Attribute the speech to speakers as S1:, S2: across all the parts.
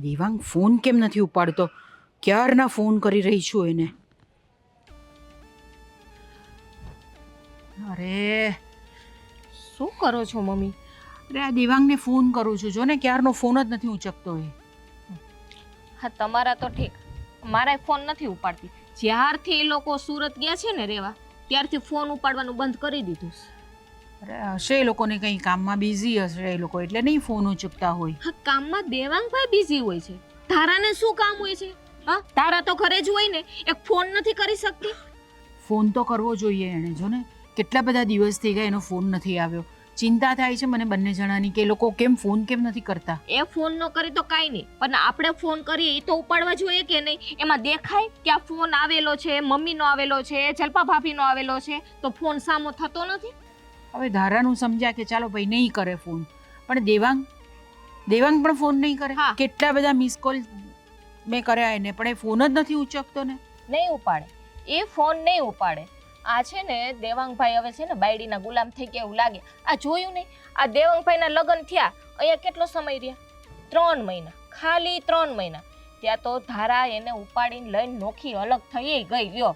S1: Devang phone કેમ નથી ઉપાડતો? ક્યારના ફોન કરી રહી છું એને. અરે
S2: શું કરો છો મમ્મી?
S1: અરે આ દેવાંગને ફોન કરું છું, જો ને ક્યારનો ફોન જ નથી ઉચકતો એ.
S2: હા તમારા તો ઠીક, મારા ફોન નથી ઉપાડતી. જ્યારથી એ લોકો સુરત ગયા છે ને રેવા, ત્યારથી ફોન ઉપાડવાનું બંધ કરી દીધું છે.
S1: અરે હશે એ લોકોને કંઈ કામમાં બિઝી હશે એ લોકો, એટલે નહીં ફોન ઉચકતા હોય.
S2: હા કામમાં દેવાંગભાઈ બિઝી હોય છે, તારાને શું કામ હોય છે? હા તારા તો ઘરે જ હોય ને, એક ફોન નથી કરી શકતી?
S1: ફોન તો કરવો જોઈએ એણે, જો ને કેટલા બધા દિવસ થઈ ગયા એનો ફોન નથી આવ્યો. ચિંતા થાય છે મને બંને જણાની કે એ લોકો કેમ ફોન કેમ નથી કરતા.
S2: એ ફોન ન કરે તો કાંઈ નહીં, પણ આપણે ફોન કરીએ એ તો ઉપાડવા જોઈએ કે નહીં? એમાં દેખાય કે આ ફોન આવેલો છે, મમ્મીનો આવેલો છે, જલ્પા ભાભીનો આવેલો છે, તો ફોન સામો થતો નથી.
S1: હવે ધારાનું સમજ્યા કે ચાલો ભાઈ નહીં કરે ફોન, પણ દેવાંગ પણ ફોન નહીં કરે.
S2: હા.
S1: કેટલા બધા મિસ કોલ મેં કર્યા એને, પણ એ ફોન જ નથી ઉચકતો ને.
S2: નહીં ઉપાડે, એ ફોન નહીં ઉપાડે. આ છે ને દેવાંગભાઈ હવે છે ને બાયડીના ગુલામ થઈ ગયા એવું લાગે. આ જોયું નહીં, આ દેવાંગભાઈના લગ્ન થયા અહીંયા કેટલો સમય રહ્યા? 3 મહિના, ખાલી 3 મહિના. ત્યાં તો ધારા એને ઉપાડીને લઈને નોખી અલગ થઈ ગઈ લ્યો.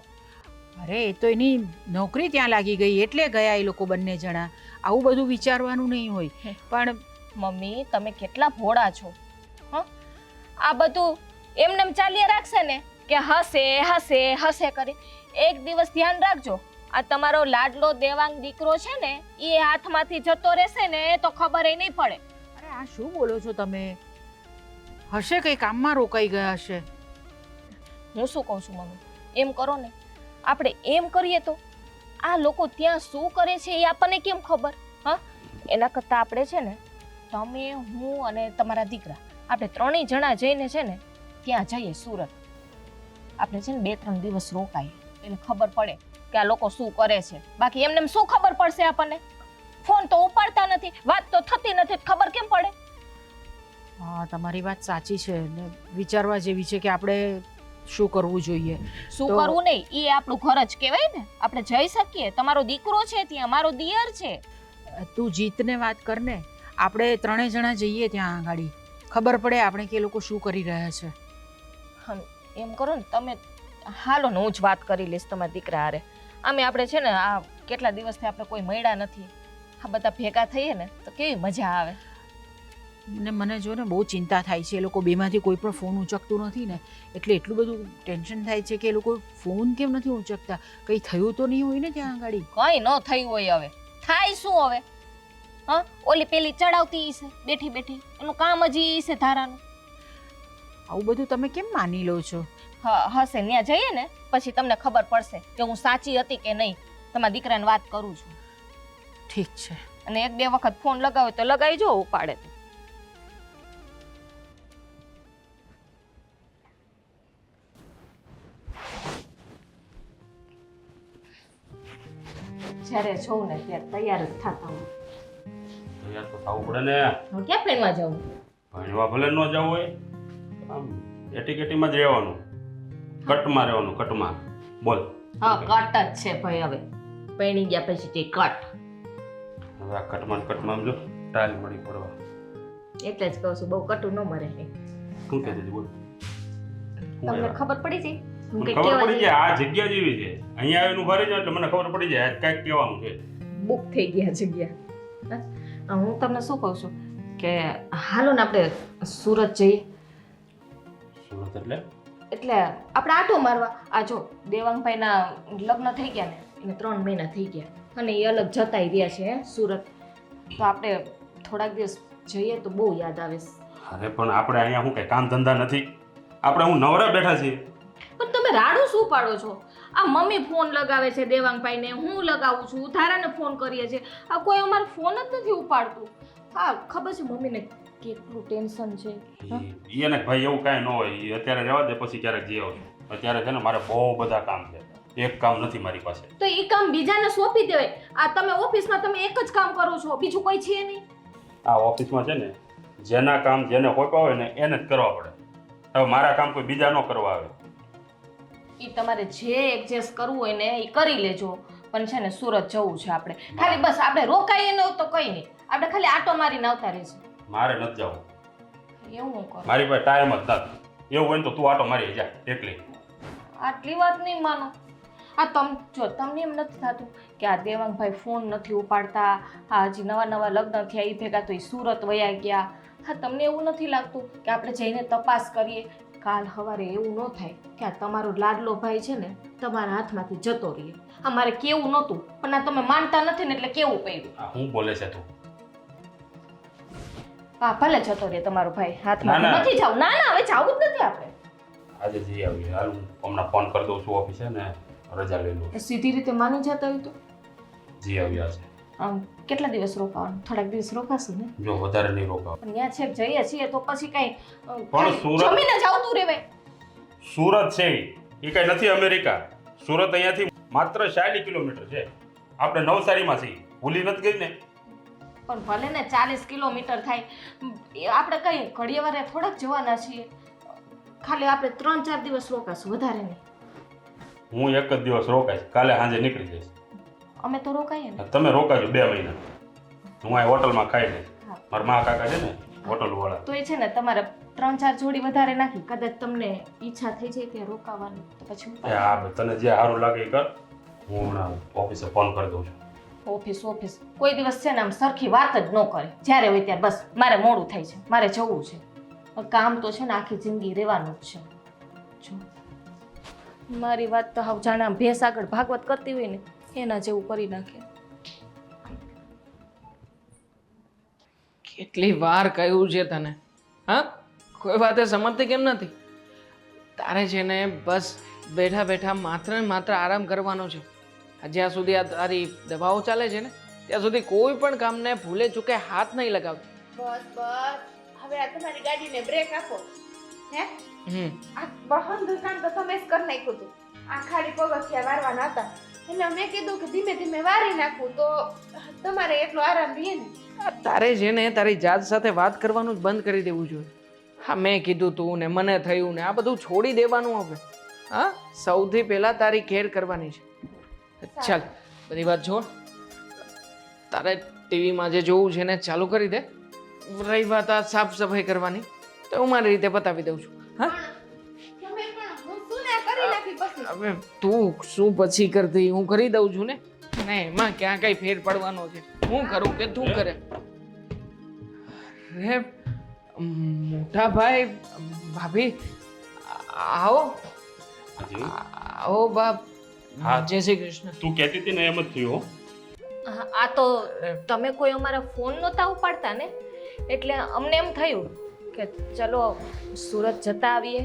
S1: અરે એ તો એની નોકરી ત્યાં લાગી ગઈ એટલે ગયા એ લોકો બંને જણા. આવું બધું વિચારવાનું નહીં હોય. પણ
S2: મમ્મી તમે કેટલા ભોળા છો. હ આ બધું એમને ચાલ્યા રાખશે ને કે હસે હસે હસે કરી, એક દિવસ ધ્યાન રાખજો, આ તમારો લાડલો દેવાંગ દીકરો છે ને એ હાથમાંથી જતો રહેશે ને તો ખબર એ નહીં પડે.
S1: અરે આ શું બોલો છો તમે? હશે કંઈ કામમાં રોકાઈ ગયા હશે.
S2: હું શું કહું છું મમ્મી, એમ કરો ને, આપણે એમ કરીએ તો આ લોકો ત્યાં શું કરે છે એ આપણને કેમ ખબર? હા એના કરતાં આપણે છે ને તમે, હું અને તમારા દીકરા, આપણે 3 જણા જઈને છે ને ત્યાં જઈએ સુરત. આપણે છે ને 2-3 દિવસ રોકાઈએ એટલે ખબર પડે કે આ લોકો શું કરે છે. બાકી એમને શું ખબર પડશે આપણને? ફોન તો ઉપાડતા નથી, વાત તો થતી નથી, ખબર કેમ પડે?
S1: હા તમારી વાત સાચી છે ને વિચારવા જેવી છે કે આપણે શું કરવું જોઈએ.
S2: શું
S1: તો-
S2: કરવું નહીં, એ આપણું ઘર જ કહેવાય ને, આપણે જઈ શકીએ. તમારો દીકરો છે ત્યાં, મારો દિયર છે.
S1: તું જીતને વાત કરને, આપણે 3 જણા જઈએ ત્યાં આગળ, ખબર પડે આપણે કે એ લોકો શું કરી રહ્યા છે.
S2: એમ કરો ને તમે, હાલો ને હું જ વાત કરી લઈશ તમારા દીકરા હારે. આમે આપણે છે ને આ કેટલા દિવસથી આપણે કોઈ મળ્યા નથી, આ બધા ભેગા થઈએ ને તો કેવી મજા આવે.
S1: ને મને જો ને બહુ ચિંતા થાય છે, એ લોકો બેમાંથી કોઈ પણ ફોન ઉચકતું નથી ને, એટલે એટલું બધું ટેન્શન થાય છે કે એ લોકો ફોન કેમ નથી ઉચકતા. કંઈ થયું તો નહીં હોય ને ત્યાં આગળ?
S2: કંઈ ન થયું હોય હવે થાય શું હવે? હા ઓલી પેલી ચડાવતી છે બેઠી બેઠી, એનું કામ જ ઈ છે ધારાનું.
S1: આવું બધું તમે કેમ માની લો છો?
S2: હશે ત્યાં જઈએ ને પછી તમને ખબર પડશે કે હું સાચી હતી કે નહીં. તમારા દીકરાને વાત કરું છું,
S1: ઠીક છે.
S2: અને 1-2 વખત ફોન લગાવ્યો તો લગાવી જો, ઉપાડે તો. જ્યારે જોઉં ને ત્યારે તૈયાર જ થતા હું.
S3: તૈયાર તો થવું પડે ને.
S2: હું ક્યાં પેણવા જાઉં?
S3: ભણવા ભલે ન જવું હોય, આમ એટીકેટીમાં જ રહેવાનું, કટમાં રહેવાનું, કટમાં. બોલ.
S2: હા કટ જ છે ભાઈ, હવે પૈણી ગયા પછી તે કટ.
S3: હવે આ કટમાં જો ટાઈલ મળી પડવા.
S2: એટલે જ કહું છું બહુ કટું ન મરે.
S3: શું કહેતી હતી બોલ?
S2: તમને ખબર પડી જાય હું
S3: મને
S2: કંઈક
S3: ખબર
S2: કહેવા
S3: પડી જાય આ જગ્યા જેવી છે, અહીંયા આવીને ઉભા રહી જાવ એટલે મને ખબર પડી જાય આ કાંઈક કહેવાનું છે.
S2: બુક થઈ ગયા જગ્યા. હું તમને શું કહું છું કે હાલો ને આપણે સુરત જઈએ.
S3: સુરત એટલે
S2: એટલે આપણે આટો મારવા. આ જો દેવાંગભાઈના લગ્ન થઈ ગયા ને એને 3 મહિના થઈ ગયા અને એ અલગ જતાઈ રહ્યા છે સુરત. તો આપણે થોડાક દિવસ જઈએ તો બહુ યાદ આવે છે.
S3: અરે પણ આપણે અહીંયા શું કઈ કામ ધંધા નથી, આપણે હું નવરા બેઠા છીએ.
S2: પણ તમે રાડું શું પાડો છો? આ મમ્મી ફોન લગાવે છે દેવાંગભાઈને, હું લગાવું છું, ધારાને ફોન કરીએ છીએ, આ કોઈ અમારો ફોન જ નથી ઉપાડતું. હા ખબર છે મમ્મીને કેટલું ટેન્શન છે.
S3: એને ભાઈ એવું કાંઈ ન હોય, ઈ અત્યારે રહેવા દે, પછી ક્યારેક જઈ આવજો. અત્યારે છે ને મારે બહુ બધા કામ છે, એક કામ નથી મારી પાસે.
S2: તો એ કામ બીજાને સોંપી દેવાય. આ તમે ઓફિસમાં તમે એક જ કામ કરો છો, બીજું કોઈ છે નહીં.
S3: આ ઓફિસમાં છે ને જેના કામ જેને હોપ્યા હોય ને એને જ કરવા પડે. હવે મારા કામ કોઈ બીજા ન કરવા આવે.
S2: એ તમારે જે એડજસ્ટ કરવું હોય ને એ કરી લેજો, પણ છે ને સુરત જવું છે આપણે. ખાલી બસ આપણે રોકાઈએ ન તો કંઈ નહીં, આપણે ખાલી આટો મારીને આવતા રહીશું.
S3: મારે નથી જવું.
S2: એવું હું કરું
S3: મારી પાસે ટાઈમ જ નથી. એવું હોય ને તો તું આટો મારી જા એકલી.
S2: આટલી વાત નહીં માનો. તમને એમ નથી થતું કે આ દેવાંગભાઈ ફોન નથી ઉપાડતા, આ હજી નવા લગ્ન થયા એ ભેગા તો એ સુરત વયા ગયા. હા, તમને એવું નથી લાગતું કે આપણે જઈને તપાસ કરીએ? કાલ સવારે એવું ન થાય કે આ તમારો લાડલો ભાઈ છે ને તમારા હાથમાંથી જતો રહીએ. આ મારે કેવું નહોતું, પણ આ તમે માનતા નથી ને એટલે કેવું પડ્યું.
S3: આ હું બોલે છે તું?
S2: હા, ભલે જતો રહે તમારો ભાઈ
S3: ના,
S2: હાથમાંથી.
S3: ના.
S2: નથી જાવ. ના ના, હવે જાવું જ નથી આપણે.
S3: આજે જઈ આવી. હાલ હું હમણાં ફોન કરી દઉં છું ઓફિસે ને રજા લઈ લઉં.
S2: સીધી રીતે માની જતા હોય તો
S3: જી આવ્યા છે.
S2: કેટલા દિવસ રોકાવાનું? થોડાક દિવસ રોકાશું ને?
S3: જો વધારે નહીં રોકાવ.
S2: પણ ત્યાં છેક જઈએ છીએ તો પછી કઈ
S3: પણ સુરત-
S2: જમીને જ આવતું રહેવાય.
S3: સુરત છે એ કઈ નથી અમેરિકા. સુરત અહીંયાથી માત્ર 60 કિલોમીટર છે. આપણે નવસારીમાં છીએ. ભૂલી નથી ગઈ ને?
S2: પણ ભલે ને 40 કિલોમીટર થાય, આપણે કઈ ઘડીએ વારે થોડાક જવાના છીએ. ખાલી આપણે 3-4 દિવસ રોકાશું, વધારે નહીં.
S3: હું એક જ દિવસ રોકાઈશ. કાલે સાંજે નીકળી જઈશ.
S2: અમે તો રોકાઈએ ને.
S3: તમે રોકાજો 2 મહિના. હું આ હોટલમાં ખાઈ લઈશ.
S2: હા.
S3: મારા મા કાકા છે ને હોટલ વાળા.
S2: તો એ છે ને તમારે 3-4 જોડી વધારે નાખી, કદાચ તમને ઈચ્છા થઈ જાય ત્યાં રોકાવાની તો પછી
S3: એ હા, તને જે સારું લાગે એ કર. હું હમણાં ઓફિસે ફોન કરી દઉં છું.
S2: ઓફિસ કોઈ દિવસ છે ને આમ સરખી વાત જ ન કરે. જ્યારે હોય ત્યારે બસ મારે મોડું થાય છે, મારે જવું છે. કામ તો છે ને આખી જિંદગી રહેવાનું જ છે. જો મારી વાત તો હાવ જાણે આમ ભેંસ આગળ ભાગવત કરતી હોય ને એના જેવું કરી નાખે.
S4: કેટલી વાર કહ્યું છે તને? હા, કોઈ વાતે સમજતી કેમ નથી? તારે છે ને બસ બેઠા બેઠા માત્ર ને માત્ર આરામ કરવાનો છે. જ્યાં સુધી આ તારી દવાઓ ચાલે છે ને ત્યાં સુધી કોઈ પણ કામને ભૂલે ચૂકે હાથ નહીં લગાવતો.
S5: બસ હવે આ તમારી ગાડીને બ્રેક આપો. હે આ બહન કામ તો તમે જ કરી નાખ્યું હતું. આ ખાલી પગથિયા વારવાના હતા એટલે મેં કીધું કે ધીમે ધીમે વારી નાખું તો તમારે એટલો આરામ રહે ને.
S4: તારે છે ને તારી જાત સાથે વાત કરવાનું જ બંધ કરી દેવું જોઈએ. હા, મેં કીધું તું ને મને થયું ને આ બધું છોડી દેવાનું હવે. હા, સૌથી પહેલા તારી કેર કરવાની છે. ચાલ, બધી વાત છોડ. તારે ટીવીમાં જે જોવું છે ને ચાલુ કરી દે. રહી વાત આ સાફ સફાઈ કરવાની તો હું મારી રીતે બતાવી દઉં છું. હા,
S5: તમે પણ હું શું ના કરી નાખી પછી.
S4: હવે તું શું પછી કરતી હું કરી દઉં છું ને. એમાં ક્યાં કઈ ફેર પડવાનો છે? હું કરું કે તું કરે? રે મોટા ભાઈ, ભાભી, આવો
S3: હાજી.
S4: આવો બાપ.
S3: હા.
S4: જય શ્રી કૃષ્ણ.
S3: તું કહેતી હતી ને એમ જ થયું હો.
S2: આ તો તમે કોઈ અમારા ફોન નહોતા ઉપાડતા ને એટલે અમને એમ થયું કે ચલો સુરત જતા આવીએ,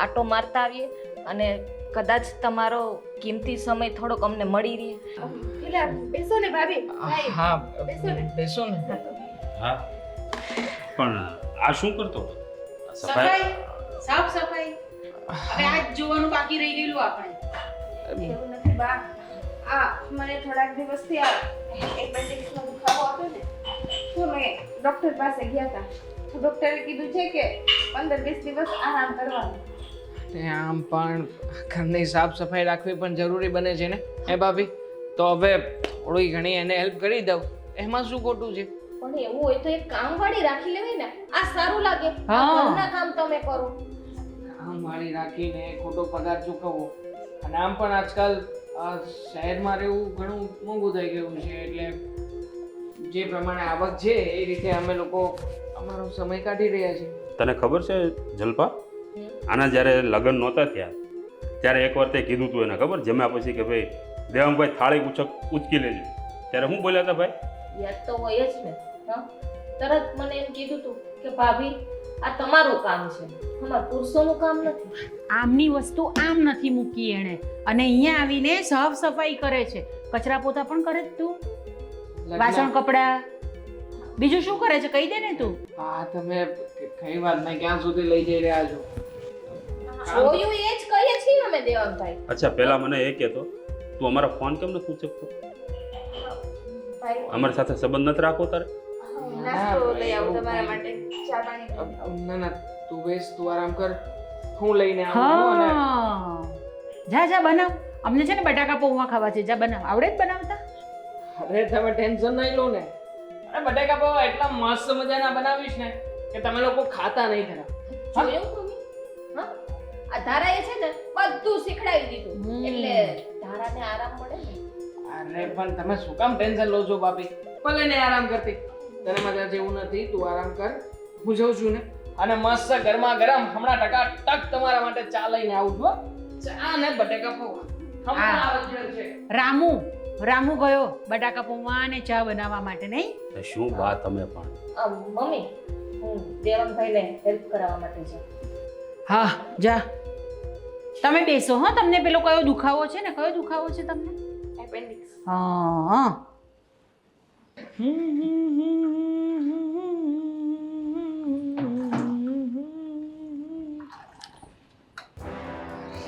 S2: આટો મારતા આવીએ અને કદાચ તમારો કિંમતી સમય થોડોક અમને મળી રહે.
S5: પેલા બેસો ને ભાભી. ભાઈ,
S4: હા,
S5: બેસો ને.
S4: બેસો ને.
S3: હા, પણ આ શું કરતો હતો? આ સફાઈ?
S1: સાફ સફાઈ હવે આજ જોવાનું બાકી રહી ગયેલું આપણે.
S5: એવું નથી બા. આ મને થોડાક દિવસથી આ એપેન્ડિક્સનો દુખાવો હતો ને તો મેં ડૉક્ટર પાસે ગયા હતા. તો ડૉક્ટરે કીધું છે કે 15-20 દિવસ આરામ કરવાનો.
S4: ને આમ પણ ઘરની સાફ સફાઈ રાખવી પણ જરૂરી બને છે ને હે ભાભી? તો હવે થોડી ઘણી એને હેલ્પ કરી દઉં, એમાં શું ખોટું છે?
S2: પણ એવું હોય તો એક કામવાળી રાખી લેવાય ને. આ સારું લાગે. આ
S4: હા.
S2: ઘરના કામ તમે કરો.
S4: આમ વાળી રાખીને ખોટો પગાર ચૂકવવો, અને આમ પણ આજકાલ આ શહેરમાં રહેવું ઘણું મોંઘું થઈ ગયું છે. એટલે જે પ્રમાણે આવક છે એ રીતે અમે લોકો અમારો સમય કાઢી રહ્યા છીએ.
S3: તને ખબર છે જલ્પા, આના જ્યારે લગ્ન નહોતા થયા ત્યારે એકવાર તે કીધું તું એને ખબર જમ્યા પછી કે ભાઈ દેવાંગભાઈ થાળી ઉચકી લેજો. ત્યારે હું બોલ્યા હતા ભાઈ?
S2: યાદ તો હોય જ ને. હા, તરત મને એમ કીધું તું કે ભાભી આ તમારું કામ છે, અમારા પુરુષોનું કામ નથી.
S1: આમની વસ્તુ આમ નથી મૂકી એણે અને અહીંયા આવીને સાફ સફાઈ કરે છે. કચરા પોતા પણ કરે જ તું, વાસણ કપડા, બીજું શું કરે છે કહી દે ને તું.
S4: હા, તમે કઈ વાત નહીં ક્યાં સુધી લઈ જઈ રહ્યા છો?
S2: જોયું એ જ કહીએ છીએ અમે દેવાંગભાઈ.
S3: અચ્છા, પહેલા મને એ કહેતો તું અમારા ફોન કેમ નથી ઉચકતો?
S5: ભાઈ
S3: અમારી સાથે સંબંધ નથી રાખવો તારે?
S5: નાસ્તો લઈ આવું તમારા માટે. ચા પાણી.
S4: ના ના, તું બેસ, તું આરામ કર, હું લઈને આવું. અને
S1: જા જા બનાવ. અમને છે ને બટાકા પૌવા ખાવા છે, જા બનાવ. આવડે જ બનાવતા?
S4: અરે તમે ટેન્શન નહીં લો ને. અરે બટાકા પૌવા એટલા મસ્ત મજાના બનાવીશ ને કે તમે લોકો ખાતા નહીં ખરા. હા?
S2: જોયું મમ્મી? હા? આ ધારાએ છે ને બધું શીખડાવી દીધું એટલે ધારાને આરામ મળે ને.
S4: અરે પણ તમે શું કામ ટેન્શન લો છો ભાભી? ભલે ને આરામ કરતી, તને મજા જેવું નથી, તું આરામ કર, હું જઉં છું ને. અને મસ્ત ગરમા ગરમ હમણાં ટકાટક તમારા માટે ચા લઈને આવું છું હો. ચા ને બટેકા પૌવા હમણાં આવજો છે.
S1: રામુ ગયો બટાકા પૌવા અને ચા બનાવવા માટે, નહીં?
S3: તો શું બા તમે પણ
S2: મમ્મી હું દેવાંગભાઈને હેલ્પ કરાવવા માટે છે.
S1: હા જા, તમે બેસો. હા, તમને પેલો કયો દુખાવો છે ને? કયો દુખાવો છે તમને?
S5: એપેન્ડિક્સ.
S1: હા.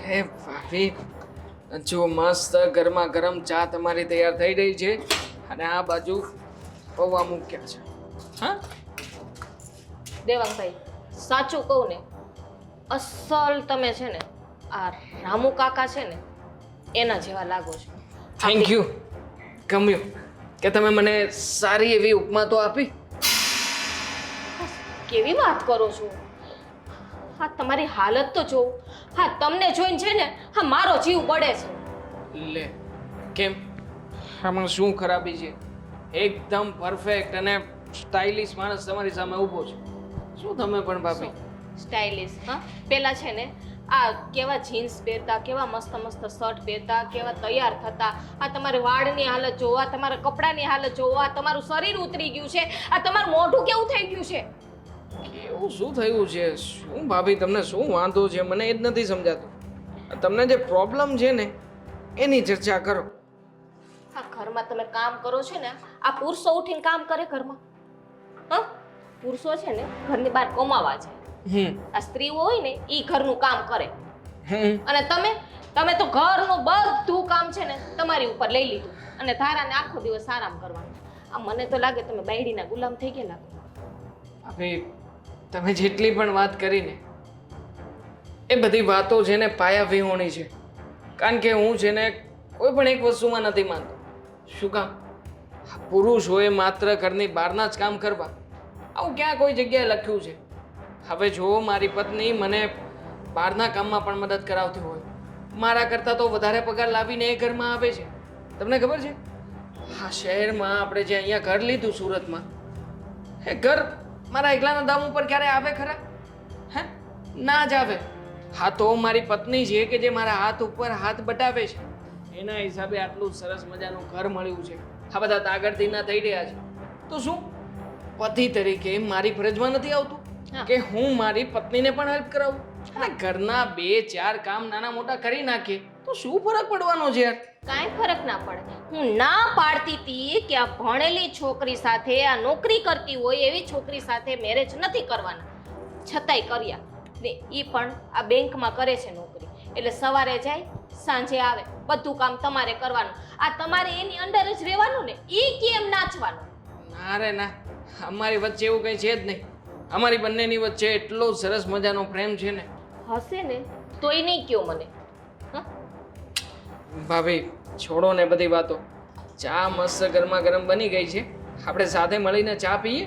S4: હે ભાભી, જો મસ્ત ગરમા ગરમ ચા તમારી તૈયાર થઈ રહી છે અને આ બાજુ પૌવા મૂક્યા છે. હા,
S2: દેવાંગભાઈ સાચું કહું ને, અસલ તમે છે ને આ રામુ કાકા છે ને એના જેવા લાગો છો.
S4: Thank you. ગમ્યું કે તમે મને સારી એવી ઉપમા તો આપી.
S2: કેવી વાત કરો છો? હા, તમારી હાલત તો જોઉં. હા, તમને જોઈને છે ને હા મારો જીવ બળે છે.
S4: લે, કેમ? આમાં શું ખરાબી છે? એકદમ પરફેક્ટ અને સ્ટાઇલિશ માણસ તમારી સામે ઊભો છે. શું તમે પણ ભાભી?
S2: સ્ટાઇલિશ? હા, પેલા છે ને આ કેવા જીન્સ પહેરતા, કેવા મસ્ત મસ્ત શર્ટ પહેરતા, કેવા તૈયાર થતા. આ તમારી વાળની હાલત જોવો, આ તમારા કપડાની હાલત જોવો, આ તમારું શરીર ઉતરી ગયું છે, આ તમારું મોઢું કેવું થઈ ગયું છે.
S4: એવું શું થયું છે? શું ભાભી, તમને શું વાંધો છે? મને એ જ નથી સમજાતું. તમને જે પ્રોબ્લેમ છે ને એની ચર્ચા કરો.
S2: આ ઘરમાં તમે કામ કરો છો ને, આ પુરુષો ઉઠીને કામ કરે ઘરમાં? હા, પુરુષો છે ને ઘરની બહાર કમાવા જાય, આ સ્ત્રીઓ હોય ને ઈ ઘરનું કામ કરે. અને તમે તો ઘરનું બધું કામ છે ને તમારી ઉપર લઈ લીધું અને ધારાને આખો દિવસ આરામ કરવાનો. આ મને તો લાગે તમે બાયડીના ગુલામ થઈ ગયા લાગો.
S4: ભાભી, તમે જેટલી પણ વાત કરીને એ બધી વાતો છે ને પાયા વિહોણી છે. કારણ કે હું છે ને કોઈ પણ એક વસ્તુમાં નથી માનતો. શું કામ? પુરુષોએ માત્ર ઘરની બહારના જ કામ કરવા, આવું ક્યાં કોઈ જગ્યાએ લખ્યું છે? હવે જો મારી પત્ની મને બહારના કામમાં પણ મદદ કરાવતી હોય, મારા કરતાં તો વધારે પગાર લાવીને એ ઘરમાં આવે છે. તમને ખબર છે? હા, શહેરમાં આપણે જે અહીંયા ઘર લીધું સુરતમાં, એ ઘર મારા એકલાના દામ ઉપર ક્યારે આવે ખરા? હે, ના જ આવે. હા, તો મારી પત્ની છે કે જે મારા હાથ ઉપર હાથ બટાવે છે, એના હિસાબે આટલું સરસ મજાનું ઘર મળ્યું છે. આ બધા તાગડથી ના થઈ રહ્યા છે. તો શું પતિ તરીકે મારી ફરજમાં નથી આવતું કે હું મારી પત્નીને પણ હેલ્પ કરાવું? અને ઘરના 2-4 કામ નાના મોટા કરી નાખીએ તો શું ફરક પડવાનો છે યાર?
S2: કાંઈ ફરક ના પડે. હું ના પાડતી હતી કે આ ભણેલી છોકરી સાથે, આ નોકરી કરતી હોય એવી છોકરી સાથે મેરેજ નથી કરવાના, છતાંય કર્યા. ને એ પણ આ બેંકમાં કરે છે નોકરી, એટલે સવારે જાય સાંજે આવે, બધું કામ તમારે કરવાનું. આ તમારે એની અંડર જ રહેવાનું ને, એ કેમ નાચવાનું?
S4: ના રે ના, અમારી વચ્ચે એવું કંઈ છે જ નહીં. અમારી બંનેની વચ્ચે એટલો સરસ મજાનો પ્રેમ છે ને.
S2: હશે ને તોય નહીં કયો મને.
S4: ભાભી, છોડો ને બધી વાતો. ચા મસ્ત ગરમા ગરમ બની ગઈ છે, આપણે સાથે મળીને ચા પીએ.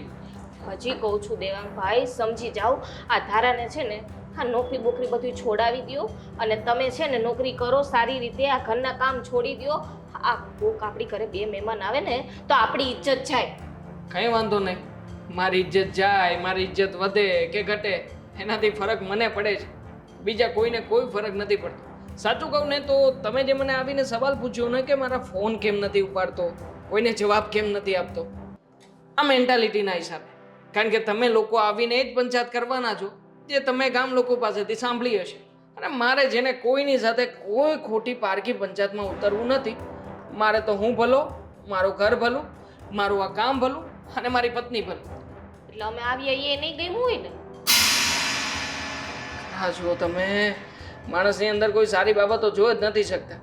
S2: હજી કહું છું દેવાંગભાઈ, સમજી જાઓ. આ ધારાને છે ને આ નોકરી બોકરી બધું છોડાવી દો અને તમે છે ને નોકરી કરો સારી રીતે, આ ઘરના કામ છોડી દો. આ કોક આપણી ઘરે 2 મહેમાન આવે ને તો આપણી ઇજ્જત જાય.
S4: કંઈ વાંધો નહીં, મારી ઇજ્જત જાય, મારી ઇજ્જત વધે કે ઘટે એનાથી ફરક મને પડે છે, બીજા કોઈને કોઈ ફરક નથી પડતો. સાચું કહું ને તો તમે જે મને આવીને સવાલ પૂછ્યો ને કે મારા ફોન કેમ નથી ઉપાડતો, કોઈને જવાબ કેમ નથી આપતો, આ મેન્ટાલિટીના હિસાબે. કારણ કે તમે લોકો આવીને એ જ પંચાયત કરવાના છો જે તમે ગામ લોકો પાસેથી સાંભળી હશે. અને મારે જેને કોઈની સાથે કોઈ ખોટી પારકી પંચાયતમાં ઉતરવું નથી. મારે તો હું ભલો, મારું ઘર ભલું, મારું આ કામ ભલું અને મારી પત્ની ભલું.
S2: એટલે અમે આવીએ એ નહીં ગયું હોય ને?
S4: હા, જુઓ તમે માણસની અંદર કોઈ સારી બાબતો જોઈ જ નથી શકતા.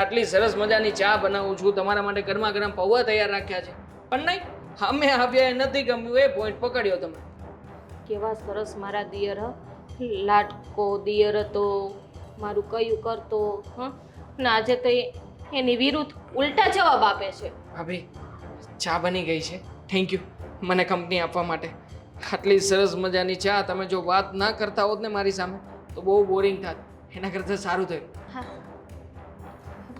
S4: આટલી સરસ મજાની ચા બનાવું છું, તમારા માટે ગરમા ગરમ પૌવા તૈયાર રાખ્યા છે, પણ નહીં, અમે આવ્યા એ નથી ગમ્યું, એ પોઈન્ટ પકડ્યો તમે.
S2: કેવા સરસ મારા દિયર, લાડકો દિયર હતો, મારું કયું કરતો. ને આજે તો એની વિરુદ્ધ ઉલટા જવાબ આપે છે.
S4: ભાભી, ચા બની ગઈ છે. થેન્ક યુ મને કંપની આપવા માટે. આટલી સરસ મજાની ચા તમે જો વાત ના કરતા હોત ને મારી સામે તો બહુ બોરિંગ થાત. એના કરતાં સારું થયું.
S2: હા,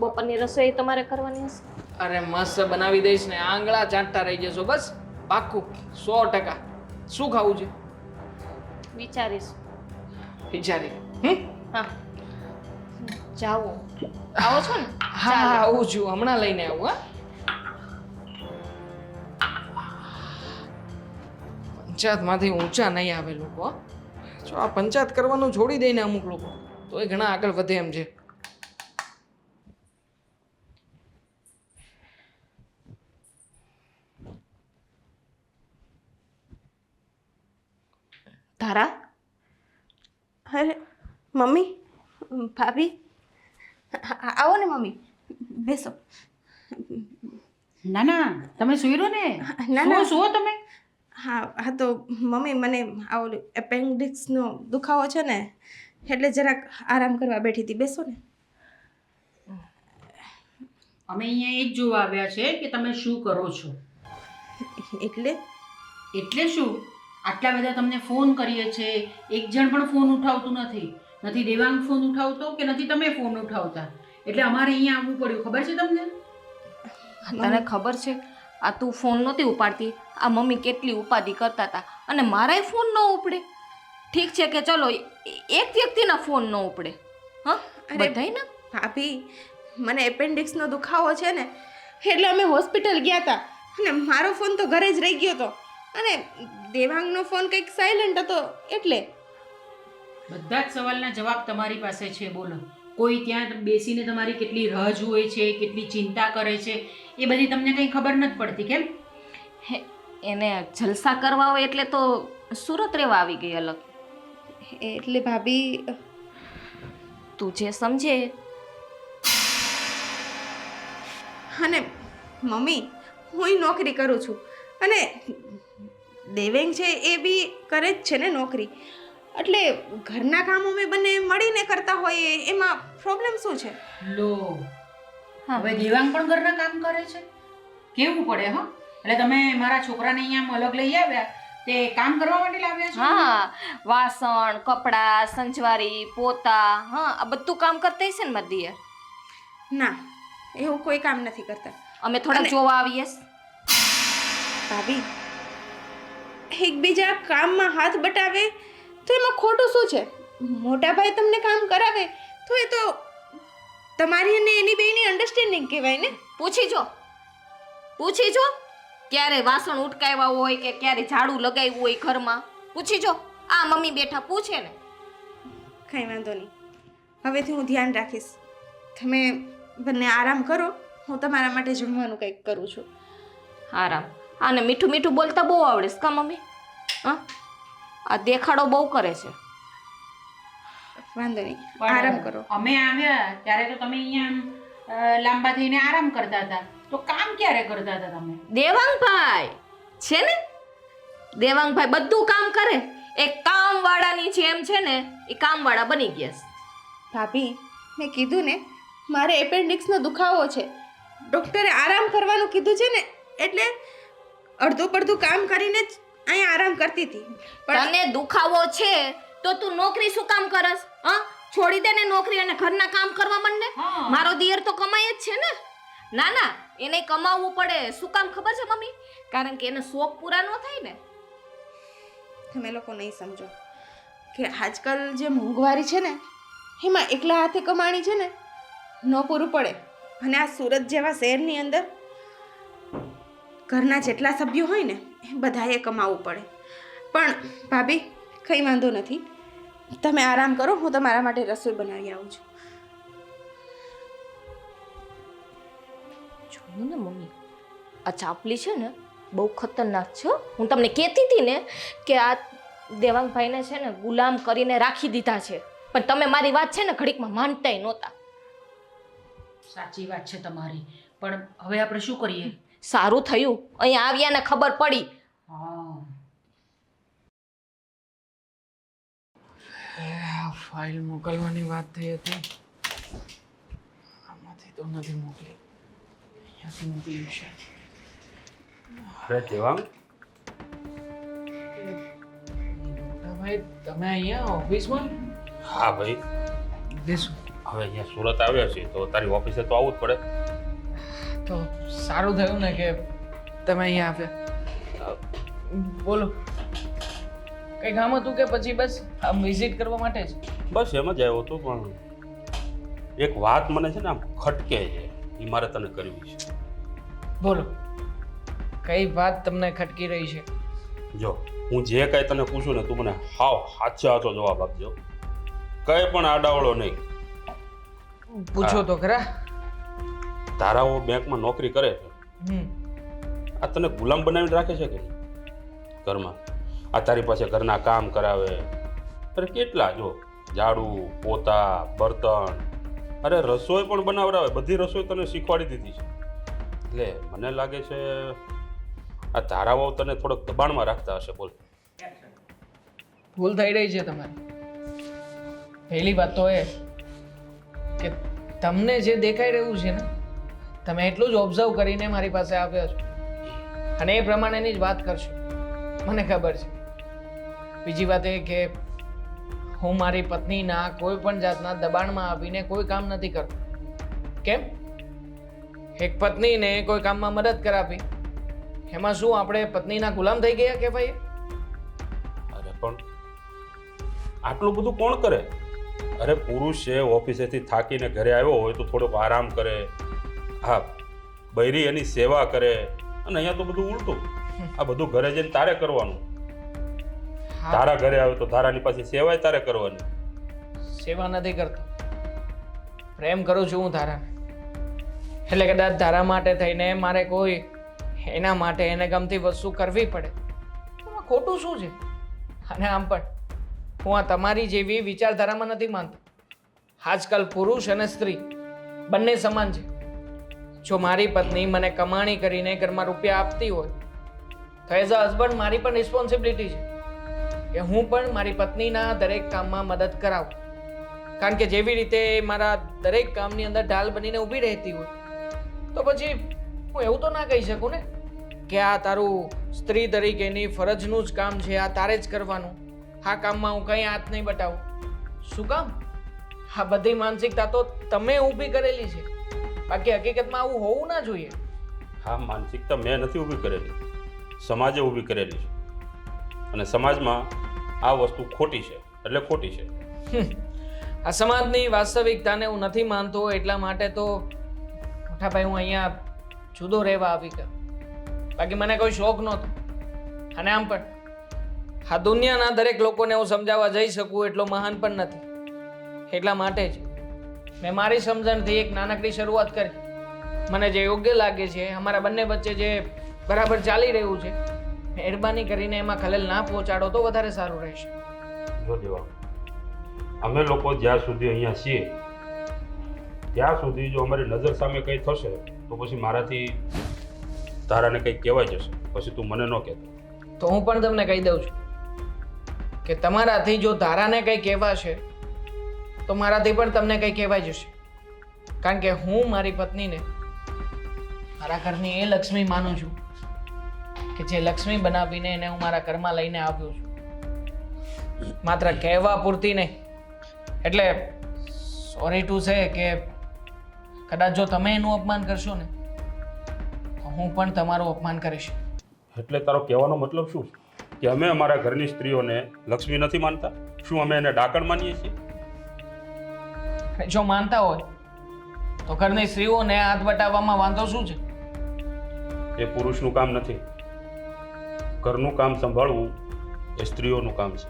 S2: બપોરની રસોઈ તમારે કરવાની હશે.
S4: અરે મસ્ત બનાવી દઈશ ને, આંગળા ચાટતા રહી જશો બસ. પાક્કું 100%. શું ખાવું છે
S2: વિચારીશ.
S4: વિચારી?
S2: હા, જાઓ. આવો છો ને?
S4: હા હા આવું છું, હમણાં લઈને આવું. હા, પંચાયતમાંથી ઊંચા નહીં આવે લોકો. હો. જો આ પંચાયત કરવાનું છોડી દે ને અમુક લોકો તો એ ઘણા આગળ વધે એમ છે.
S2: ધારા,
S5: અરે મમ્મી, ભાભી, આવો ને મમ્મી, બેસો.
S1: ના ના, તમે સુઈ રહો ને.
S5: ના, ના.
S1: સુવો તમે.
S5: હા તો મમ્મી મને આ ઓલું એપેન્ડિક્સનો દુખાવો છે ને એટલે જરાક આરામ કરવા બેઠી હતી. બેસો ને.
S1: અમે અહીંયા એ જ જોવા આવ્યા છે કે તમે શું કરો છો. એટલે શું? આટલા બધા તમને ફોન કરીએ છે, એક જણ પણ ફોન ઉઠાવતું નથી. નથી દેવાંગ ફોન ઉઠાવતો કે નથી તમે ફોન ઉઠાવતા. એટલે અમારે અહીંયા આવવું પડ્યું. ખબર છે તમને?
S2: તને ખબર છે આ તું ફોન નહોતી ઉપાડતી, આ મમ્મી કેટલી ઉપાધિ કરતા હતા અને મારાય ફોન ન ઉપડે. ઠીક છે કે ચલો એક વ્યક્તિના ફોન ન ઉપડે, હા બધાય ને.
S5: ભાભી, મને એપેન્ડિક્સનો દુખાવો છે ને એટલે અમે હોસ્પિટલ ગયા હતા અને મારો ફોન તો ઘરે જ રહી ગયો હતો અને દેવાંગનો ફોન કંઈક સાયલન્ટ હતો એટલે.
S1: બધા જ સવાલના જવાબ તમારી પાસે છે. બોલો. કોઈ ત્યાં બેસીને તમારી કેટલી રાહ જુએ છે, કેટલી ચિંતા કરે છે, એ બધી તમને કંઈ ખબર નથી પડતી કેમ?
S2: એને જલસા કરવા હોય એટલે તો સુરત રહેવા આવી ગઈ અલગ.
S5: એટલે ભાભી,
S2: તું જે સમજે.
S5: અને મમ્મી, હું નોકરી કરું છું અને દેવેંગ છે એ બી કરે જ છે ને નોકરી. એટલે ઘરના કામ અમે બંને મળીને કરતા હોઈએ, એમાં પ્રોબ્લેમ શું છે?
S1: લો, હવે દેવાંગ પણ ઘરના કામ કરે છે. કેવું પડે હા? એટલે તમે મારા છોકરાને અહીંયા અલગ લઈ આવ્યા તે કામ કરવા માટે લાવ્યા છો?
S2: હા, વાસણ, કપડાં, સંજવારી, પોતા, હા આ બધું કામ કરતા હશે ને મારી દિયર?
S5: ના, એવું કોઈ કામ નથી કરતા.
S2: અમે થોડા જોવા આવીએ.
S5: ભાભી, એકબીજા કામમાં હાથ બટાવે તો એમાં ખોટું શું છે? મોટા ભાઈ તમને કામ કરાવે તો એ તો તમારી અને એની બેની અન્ડરસ્ટેન્ડિંગ કહેવાય ને.
S2: પૂછી જો ક્યારે વાસણ ઉટકાવ્યા હોય કે ક્યારે ઝાડુ લગાવ્યું હોય ઘરમાં. પૂછી જો, આ મમ્મી બેઠા પૂછે ને.
S5: કંઈ વાંધો નહીં, હવેથી હું ધ્યાન રાખીશ. તમે બંને આરામ કરો, હું તમારા માટે જમવાનું કંઈક કરું છું.
S2: આરામ? આને મીઠું મીઠું બોલતા બહુ આવડે છે કા મમ્મી? હા, આ દેખાડો બહુ કરે છે.
S5: વાંધો નહીં,
S1: પણ
S5: આરામ કરો.
S1: અમે આવ્યા ત્યારે તો તમે અહીંયા લાંબા થઈને આરામ કરતા હતા, તો કામ ક્યારે કરતા હતા તમે?
S2: દેવાંગભાઈ છે ને, દેવાંગભાઈ બધું કામ કરે. એક કામવાળાની જેમ છે ને, એ કામવાળા બની ગયા છે.
S5: ભાભી, મેં કીધું ને મારે એપેન્ડિક્સનો દુખાવો છે, ડૉક્ટરે આરામ કરવાનું કીધું છે ને એટલે અડધું પડધું કામ કરીને જ અહીંયા આરામ કરતી હતી.
S2: તને દુખાવો છે તો તું નોકરી શું કામ કરસ? હા, છોડી દે ને નોકરી અને ઘરના કામ કરવા માંડ ને.
S1: હા.
S2: મારો દિયર તો કમાય જ છે ને. ના ના, એને કમાવવું પડે. શું કામ ખબર છે મમ્મી? કારણ કે એને શોખ પૂરા ન થાય ને.
S5: તમે લોકો નહીં સમજો કે આજકાલ જે મોંઘવારી છે ને એમાં એકલા હાથે કમાણી છે ને ન પૂરું પડે. અને આ સુરત જેવા શહેરની અંદર ઘરના જેટલા સભ્યો હોય ને એ બધાએ કમાવવું પડે. પણ ભાભી, કંઈ વાંધો નથી, તમે આરામ કરો, હું તમારા માટે રસોઈ બનાવી આવું છું.
S2: જોયું ને મમ્મી, આ ચાપલી છે ને બહુ ખતરનાક છે. હું તમને કહેતી હતી ને કે આ દેવાંગભાઈને છે ને ગુલામ કરીને રાખી દીધા છે, પણ તમે મારી વાત છે ને ઘડીકમાં માનતાય નહોતા.
S1: સાચી વાત છે તમારી, પણ હવે આપણે શું કરીએ?
S2: સારું થયું અહીંયા આવ્યા ને ખબર પડી.
S1: હા,
S4: ફાઇલ મોકલવાની વાત થઈ હતી, આમાંથી તો નથી મોકલી, અહીંયાથી મોકલ્યું છે.
S3: અરે દેવાંગ,
S4: ભાઈ તમે અહીંયા ઓફિસમાં
S3: હા ભાઈ,
S4: બેસો.
S3: હવે અહીંયા સુરત આવ્યા છીએ તો તારી ઓફિસે તો આવવું જ પડે.
S4: તો સારું થયું ને કે તમે અહીંયા આવ્યા. બોલો, કઈ કામ હતું કે પછી બસ આમ વિઝિટ કરવા માટે જ?
S3: બસ એમ જ આવ્યો હતો, પણ એક વાત મને છે ને આમ ખટકે છે, એ મારે તને કરવી છે.
S4: બોલો, કઈ વાત તમને ખટકી રહી છે?
S3: જો હું જે કાંઈ તને પૂછું ને તું મને હાવ સાચો જવાબ આપજો, કંઈ પણ આડાવડો નહીં.
S4: પૂછો તો ખરા.
S3: તારાઓ બેંકમાં નોકરી કરે છે,
S4: હમ
S3: આ તને ગુલામ બનાવીને રાખે છે કે નહીં ઘરમાં? આ તારી પાસે ઘરના કામ કરાવે, અરે કેટલા, જો ઝાડુ પોતા બર્તન, અરે રસોઈ પણ બનાવડાવે, બધી રસોઈ તને શીખવાડી દીધી છે. એટલે મને લાગે છે આ તારાઓ તને થોડોક દબાણમાં રાખતા હશે. બોલ.
S4: ભૂલ થઈ રહી છે તમારી. પહેલી વાત તો એ કે તમને જે દેખાઈ રહ્યું છે ને, તમે એટલું જ ઓબ્ઝર્વ કરીને મારી પાસે આવ્યા છો અને એ પ્રમાણેની જ વાત કરશો, મને ખબર છે. બીજી વાત એ કે હું મારી પત્નીના કોઈ પણ જાતના દબાણમાં આવીને કોઈ કામ નથી કરતો. કેમ? એક પત્નીને કોઈ કામમાં મદદ કરાવી, એમાં શું આપણે પત્નીના ગુલામ થઈ ગયા કે ભાઈ?
S3: અરે પણ આટલું બધું કોણ કરે? અરે પુરુષ છે, ઓફિસેથી થાકીને ઘરે આવ્યો હોય તો થોડોક આરામ કરે, હા બૈરી એની સેવા કરે. અને અહીંયા તો બધું ઉલટું, આ બધું ઘરે જઈને તારે કરવાનું. તારા ઘરે આવે તો તારાની પાસે સેવાય તારે કરવાની.
S4: સેવા નથી કરતો, પ્રેમ કરું છું હું તારાને. એટલે કદાચ તારા માટે થઈને મારે કોઈ એના માટે એને ગમતી વસ્તુ કરવી પડે, એમાં ખોટું શું છે? અને આમ પણ હું આ તમારી જેવી વિચારધારામાં નથી માનતો. આજકાલ પુરુષ અને સ્ત્રી બંને સમાન છે. જો મારી પત્ની મને કમાણી કરીને ઘરમાં રૂપિયા આપતી હોય તો એઝ અ હસબન્ડ મારી પણ રિસ્પોન્સિબિલિટી છે કે હું પણ મારી પત્નીના દરેક કામમાં મદદ કરાવું. કારણ કે જેવી રીતે મારા દરેક કામની અંદર ઢાલ બનીને ઊભી રહેતી હોય તો પછી હું એવું તો ના કહી શકું ને કે આ તારું સ્ત્રી તરીકેની ફરજનું જ કામ છે, આ તારે જ કરવાનું, આ કામમાં હું કંઈ હાથ નહીં બતાવું. શું કામ? આ બધી માનસિકતા તો તમે ઊભી કરેલી છે, બાકી હકીકતમાં આવું હોવું ના જોઈએ.
S3: હા, માનસિકતા મેં નથી ઊભી કરેલી, સમાજે ઊભી કરેલી છે. અને સમાજમાં આ વસ્તુ ખોટી છે એટલે ખોટી છે.
S4: આ સમાજની વાસ્તવિકતાને હું નથી માનતો, એટલા માટે તો મોટા ભાઈ હું અહીંયા જુદો રહેવા આવી ગયો. બાકી મને કોઈ શોખ નહોતો. અને આમ પણ આ દુનિયાના દરેક લોકોને હું સમજાવવા જઈ શકું એટલો મહાન પણ નથી. એટલા માટે જ મેં મારી સમજણથી એક નાનકડી શરૂઆત કરી. મને જે યોગ્ય લાગે છે, અમારા બંને વચ્ચે જે બરાબર ચાલી રહ્યું છે, મહેરબાની કરીને એમાં ખલેલ ના પહોંચાડો તો વધારે સારું રહેશે.
S3: જો દેવા, અમે લોકો જ્યાં સુધી અહીંયા છીએ ત્યાં સુધી જો અમારી નજર સામે કંઈ થશે તો પછી મારાથી તારાને કંઈ કહેવાય જશે, પછી તું મને ન કહેતો.
S4: તો હું પણ તમને કહી દઉં છું કે તમારાથી જો ધારાને કંઈ કહેવાશે તો મારાથી પણ તમને કંઈ કહેવાય જશે. કારણ કે હું મારી પત્નીને મારા ઘરની એ લક્ષ્મી માનું છું કે જે લક્ષ્મી બનાવીને એને હું મારા ઘરમાં લઈને આવ્યો છું, માત્ર કહેવા પૂરતી નહીં. એટલે સોરી ટુ સે કે કદાચ જો તમે એનું અપમાન કરશો ને તો હું પણ તમારું અપમાન કરીશ.
S3: એટલે તારો કહેવાનો મતલબ શું કે અમે અમારા ઘરની સ્ત્રીઓને લક્ષ્મી નથી માનતા? શું અમે એને ડાકણ માનીએ છીએ?
S4: જો માનતા હોય તો ઘરની સ્ત્રીઓને હાથ બટાવવામાં વાંધો શું છે?
S3: એ પુરુષનું કામ નથી, ઘરનું કામ સંભાળવું એ સ્ત્રીઓનું કામ છે.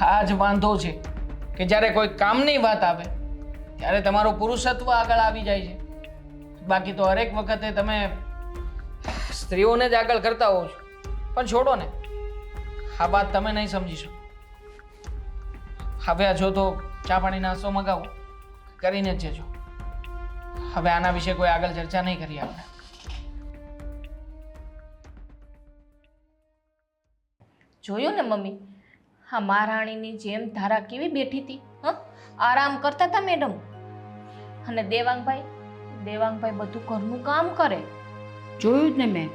S4: આ જ વાંધો છે કે જ્યારે કોઈ કામની વાત આવે ત્યારે તમારું પુરુષત્વ આગળ આવી જાય છે. બાકી તો હરેક વખતે તમે સ્ત્રીઓને જ આગળ કરતા હોવ છો. પણ છોડો ને, આ વાત તમે નહીં સમજી શકો. હવે જો તો ચા પાણી નાસ્તો મગાવો, કરીને જ જજો. હવે આના વિશે કોઈ આગળ ચર્ચા નહીં કરીએ આપણે.
S2: જોયું ને મમ્મી, હા મહારાણીની જેમ ધારા કેવી બેઠી હતી, આરામ કરતા હતા મેડમ. અને દેવાંગભાઈ બધું ઘરનું કામ કરે.
S1: જોયું જ ને મેં,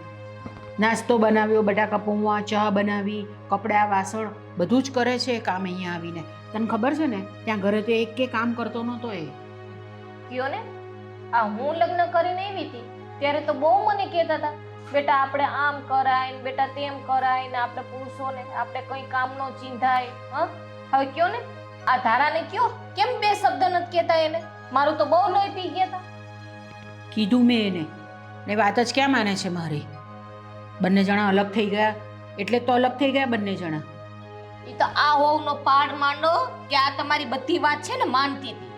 S1: નાસ્તો બનાવ્યો, બટાકા પૌવા, ચા બનાવી, કપડાં વાસણ બધું જ કરે છે એ કામ અહીંયા આવીને. તને ખબર છે ને ત્યાં ઘરે તો એક કે કામ કરતો નહોતો એ.
S2: કયો ને આ હું લગ્ન કરીને આવી હતી ત્યારે તો બહુ મને કહેતા હતા, બેટા આપણે આમ કરાય ને બેટા તેમ કરાય ને આપણે પુરુષોને આપણે કંઈ કામ નો ચિંધાય. હા હવે કયો ને આ ધારાને કયો કેમ બે શબ્દ નથી કહેતા એને? મારું તો બહુ લોહી પી ગયા હતા.
S1: કીધું મેં એને ને વાત જ ક્યાં માને છે મારી. બંને જણા અલગ થઈ ગયા એટલે તો અલગ થઈ ગયા બંને જણા.
S2: એ તો આ હોવનો પાડ માંડો કે આ તમારી બધી વાત છે ને માનતી હતી.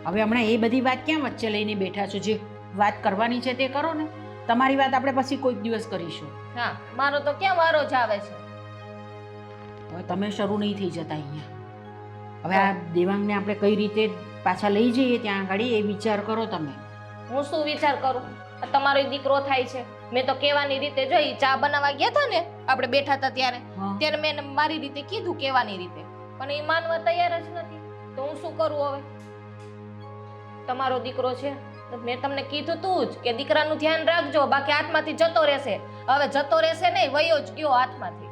S1: હવે હમણાં એ બધી વાત ક્યાં વચ્ચે લઈને બેઠા છો? જે વાત કરવાની છે તે કરો ને. તમારી વાત આપણે પછી કોઈક દિવસ કરીશું.
S2: હા મારો તો ક્યાં વારો જ આવે છે.
S1: હવે તમે શરૂ નહીં થઈ જતા અહીંયા. હવે આ દેવાંગને આપણે કઈ રીતે પાછા લઈ જઈએ ત્યાં આગળ એ વિચાર કરો તમે.
S2: હું શું વિચાર કરું? આ તમારો દીકરો થાય છે. મેં તો કહેવાની રીતે જોઈ ચા બનાવવા ગયા હતા ને આપણે બેઠા હતા ત્યારે મેં એને મારી રીતે કીધું કહેવાની રીતે, પણ એ માનવા તૈયાર જ નથી. તો હું શું કરું હવે? તમારો દીકરો છે તો મેં તમને કીધું તું જ કે દીકરાનું ધ્યાન રાખજો, બાકી હાથમાંથી જતો રહેશે. હવે જતો રહેશે નહીં, વયો જ ગયો હાથમાંથી.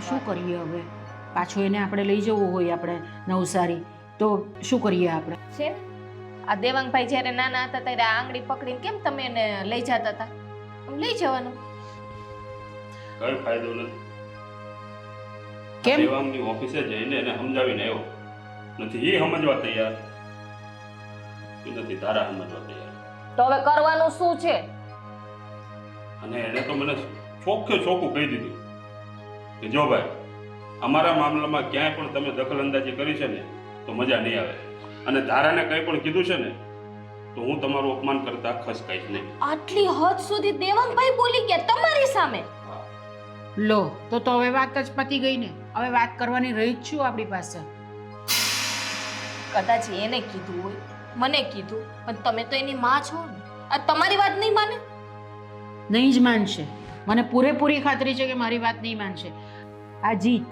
S1: શું કરીએ હવે? પાછો એને આપણે લઈ જવું હોય આપણે નવસારી તો શું કરીએ આપણે?
S2: છે ને આ દેવાંગભાઈ જ્યારે નાના હતા ત્યારે આ આંગળી પકડીને કેમ તમે એને લઈ જતા હતા? લઈ જવાનું
S3: કઈ ફાયદો નથી.
S1: કેમ?
S3: દેવાંગની ઓફિસે જઈને એને સમજાવીને આવ્યો નથી. એ સમજવા તૈયાર નથી, તારા સમજવા તૈયાર.
S2: તો હવે કરવાનું શું છે?
S3: અને એને તો મને ચોખ્ખે ચોખ્ખું કહી દીધું કે જો ભાઈ અમારા મામલામાં ક્યાંય પણ તમે દખલ અંદાજી કરી છે ને તો મજા નહીં આવે. અને તારાને કંઈ પણ કીધું છે ને તો હું તમારું અપમાન કરતા ખસકાઈશ નહીં.
S2: આટલી હદ સુધી દેવાંગભાઈ બોલી ગયા તમારી સામે?
S1: લો તો હવે વાત જ પતી ગઈ ને. હવે વાત કરવાની રહી જ છું આપણી પાસે.
S2: કદાચ એને કીધું હોય, મને કીધું, પણ તમે તો એની માં છો ને. આ તમારી વાત નહીં માને?
S1: નહીં જ માનશે. મને પૂરેપૂરી ખાતરી છે કે મારી વાત નહીં માનશે. આ જીત